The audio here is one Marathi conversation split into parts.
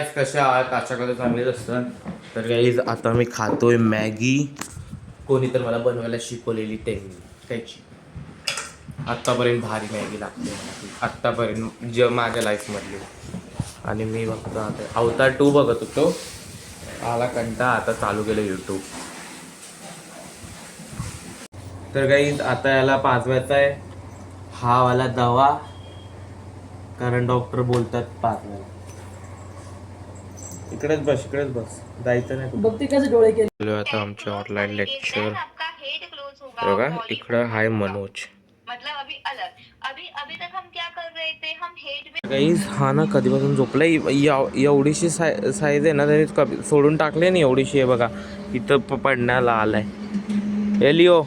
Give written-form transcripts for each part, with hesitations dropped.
गाईज कसे आहात? आशा करतो चांगलेच असतात. तर गाईज आता मी खातोय मॅगी. कोणी तर मला बनवायला शिकवलेली त्याची आत्तापर्यंत भारी मॅगी लागते मला आत्तापर्यंत माझ्या लाईफमधली. आणि मी बघतो आता अवतार 2 बघत होतो. आला कंटाळा, आता चालू केलं यूट्यूब. तर गाईज आता याला पाजवायचा आहे हा वाला दवा, कारण डॉक्टर बोलतात पाजवायला. इकडेच बस जायचं नाही. बघते कसे डोळे केले. आता आमचे ऑनलाईन लेक्चर बघा. इकडं हाय मनोज. गाईज हा ना कधीपासून झोपलाय. एवढीशी साईज आहे ना, त्याने सोडून टाकले नाही. एवढीशी आहे बघा, इथं पडण्याला आलाय. एलिओ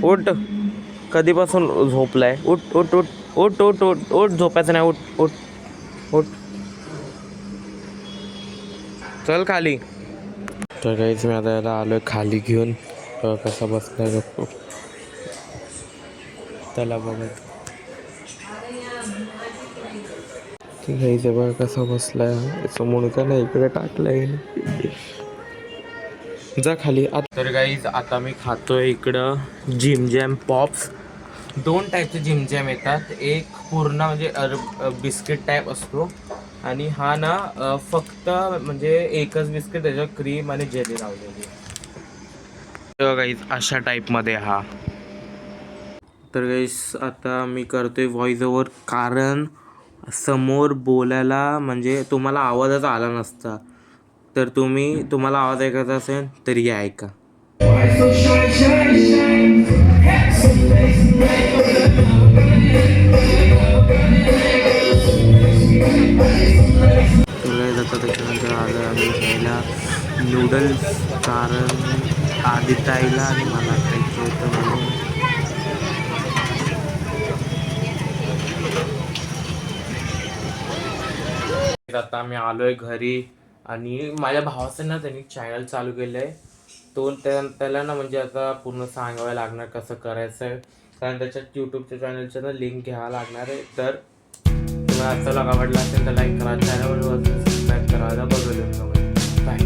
उठ, कधीपासून झोपलाय. उठ उठ उठ उठ उठ उठ उठ, झोपायचं नाही. उठ उठ उठ, चल खाली. तर काहीच मी आता याला आलोय खाली घेऊन. कसा बसलाय गप्प त्याला बघत. ठीक आहे, बघा कसा बसलाय. समोर का नाही, इकडे टाकलाय. जा खाली. तर गाईज आता मी खातोय इकडं जिम जॅम पॉप्स. 2 टाईपचे जिम जॅम येतात. एक पूर्ण म्हणजे बिस्किट टाईप असतो, आणि हा ना फक्त म्हणजे एकच बिस्किट, त्याच्यावर क्रीम आणि जेली लावलेली. तर गाईज अशा टाईपमध्ये हा. तर गाईज आता मी करतोय व्हॉइस ओव्हर, कारण समोर बोलायला म्हणजे तुम्हाला आवाजच आला नसता. तर तुम्हाला आवाज ऐकायचा असेल तर या ऐका. आता त्याच्यानंतर आलं आम्ही घ्यायला नूडल्स, कारण आदिताईला आणि मला खायचं होतं म्हणून. आता आम्ही आलोय घरी, आणि माझ्या भावाचं ना त्यांनी चॅनल चालू केलं आहे. त्याला ना म्हणजे आता पूर्ण सांगावं लागणार कसं करायचं आहे, कारण त्याच्यात यूट्यूबच्या चॅनलचं ना लिंक घ्यावं लागणार आहे. तर तुम्हाला आजचा व्लॉग आवडला असेल तर लाईक करा, चॅनलवर सबस्क्राईब करा. बघा बाय.